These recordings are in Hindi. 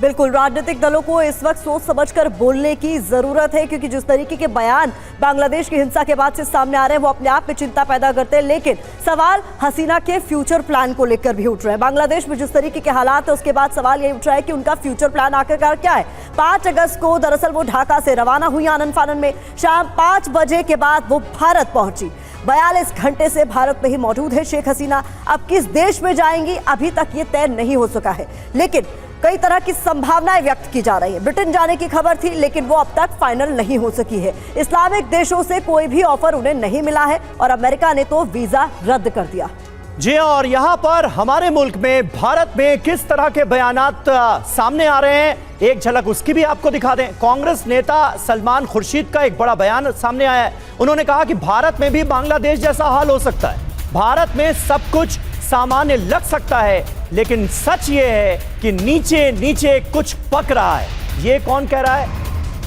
बिल्कुल, राजनीतिक दलों को इस वक्त सोच समझकर बोलने की जरूरत है, क्योंकि जिस तरीके के बयान बांग्लादेश की हिंसा के बाद से सामने आ रहे हैं वो अपने आप में चिंता पैदा करते हैं। लेकिन सवाल हसीना के फ्यूचर प्लान को लेकर भी उठ रहे हैं। बांग्लादेश में जिस तरीके के हालात है उसके बाद सवाल यही उठ रहा है कि उनका फ्यूचर प्लान आखिरकार क्या है। 5 अगस्त को दरअसल वो ढाका से रवाना हुई आनन फानन में, शाम 5 बजे के बाद वो भारत पहुंची। 42 घंटे से भारत में ही मौजूद है शेख हसीना। अब किस देश में जाएंगी अभी तक ये तय नहीं हो सका है, लेकिन कई तरह की संभावनाएं व्यक्त की जा रही है। ब्रिटेन जाने की खबर थी, लेकिन वो अब तक फाइनल नहीं हो सकी है। इस्लामिक देशों से कोई भी ऑफर उन्हें नहीं मिला है और अमेरिका ने तो वीजा रद्द कर दिया। जी, और यहां पर हमारे मुल्क में भारत में किस तरह के बयानात सामने आ रहे हैं, एक झलक उसकी भी आपको दिखा दें। कांग्रेस नेता सलमान खुर्शीद का एक बड़ा बयान सामने आया है। उन्होंने कहा कि भारत में भी बांग्लादेश जैसा हाल हो सकता है, भारत में सब कुछ सामान्य लग सकता है, लेकिन सच ये है कि नीचे नीचे कुछ पक रहा है। ये कौन कह रहा है?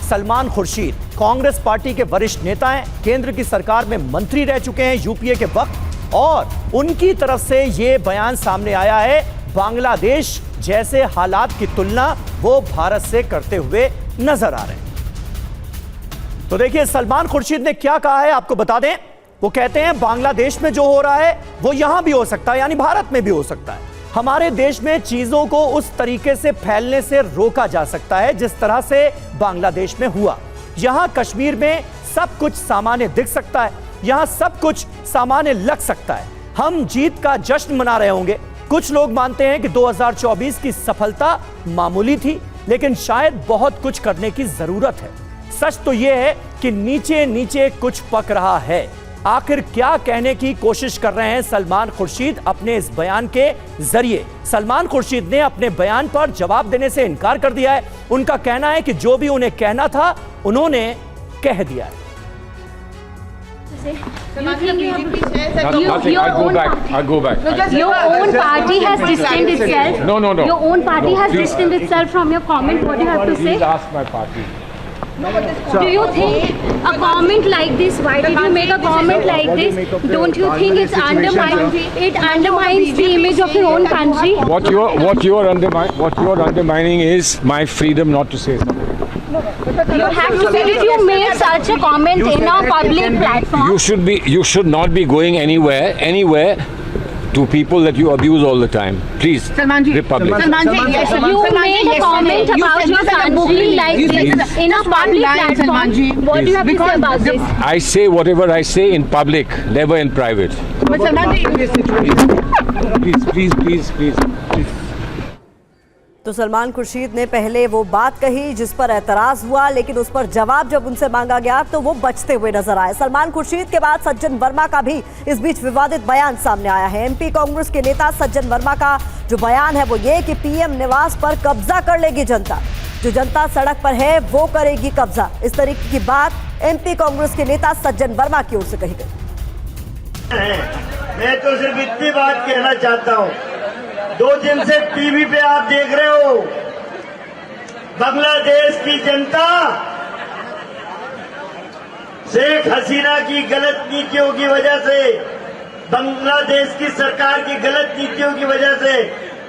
सलमान खुर्शीद कांग्रेस पार्टी के वरिष्ठ नेता हैं, केंद्र की सरकार में मंत्री रह चुके हैं यूपीए के वक्त, और उनकी तरफ से ये बयान सामने आया है। बांग्लादेश जैसे हालात की तुलना वो भारत से करते हुए नजर आ रहे हैं। तो देखिए सलमान खुर्शीद ने क्या कहा है आपको बता दें। वो कहते हैं बांग्लादेश में जो हो रहा है वो यहां भी हो सकता है, यानी भारत में भी हो सकता है। हमारे देश में चीजों को उस तरीके से फैलने से रोका जा सकता है जिस तरह से बांग्लादेश में हुआ। यहां कश्मीर में सब कुछ सामान्य दिख सकता है, यहां सब कुछ सामान्य लग सकता है। हम जीत का जश्न मना रहे होंगे। कुछ लोग मानते हैं कि 2024 की सफलता मामूली थी, लेकिन शायद बहुत कुछ करने की जरूरत है। सच तो यह है कि नीचे नीचे कुछ पक रहा है। आखिर क्या कहने की कोशिश कर रहे हैं सलमान खुर्शीद अपने इस बयान के जरिए? सलमान खुर्शीद ने अपने बयान पर जवाब देने से इनकार कर दिया है। उनका कहना है कि जो भी उन्हें कहना था उन्होंने कह दिया है। I'll go back. Your own party has distanced itself. No. Your own party has distanced itself from your comment. What do you have to say? Please ask my party. Do you think a comment like this? Why did you make a comment like this? Don't you think it undermines the image of your own country? What you're undermining is my freedom not to say something. You have to say that you made such a comment in a public platform. You should not be going anywhere to people that you abuse all the time. Please, Republic. You made a comment about your country like this in a public platform. What do you have to say about this? I say whatever I say in public, never in private. Please. तो सलमान खुर्शीद ने पहले वो बात कही जिस पर एतराज हुआ, लेकिन उस पर जवाब जब उनसे मांगा गया तो वो बचते हुए नजर आए। सलमान खुर्शीद के बाद सज्जन वर्मा का भी इस बीच विवादित बयान सामने आया है। एमपी कांग्रेस के नेता सज्जन वर्मा का जो बयान है वो ये कि पीएम निवास पर कब्जा कर लेगी जनता, जो जनता सड़क पर है वो करेगी कब्जा। इस तरीके की बात एमपी कांग्रेस के नेता सज्जन वर्मा की ओर से कही गई। मैं तो सिर्फ इतनी बात कहना चाहता हूँ, 2 दिन से टीवी पे आप देख रहे हो, बांग्लादेश की जनता शेख हसीना की गलत नीतियों की वजह से, बांग्लादेश की सरकार की गलत नीतियों की वजह से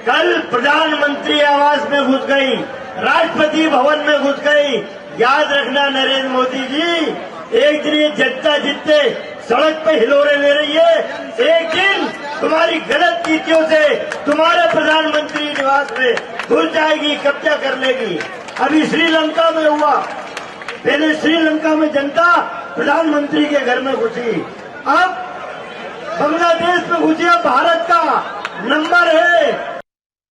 कल प्रधानमंत्री आवास में घुस गई, राष्ट्रपति भवन में घुस गई। याद रखना नरेंद्र मोदी जी, एक दिन ये जनता जितने सड़क पे हिलोरे ले रही है, एक दिन तुम्हारी गलत नीतियों से तुम्हारे प्रधानमंत्री निवास में घुस जाएगी, कब्जा कर लेगी। अभी श्रीलंका में हुआ, पहले श्रीलंका में जनता प्रधानमंत्री के घर में घुसी, अब बांग्लादेश में घुसी। भारत का नंबर है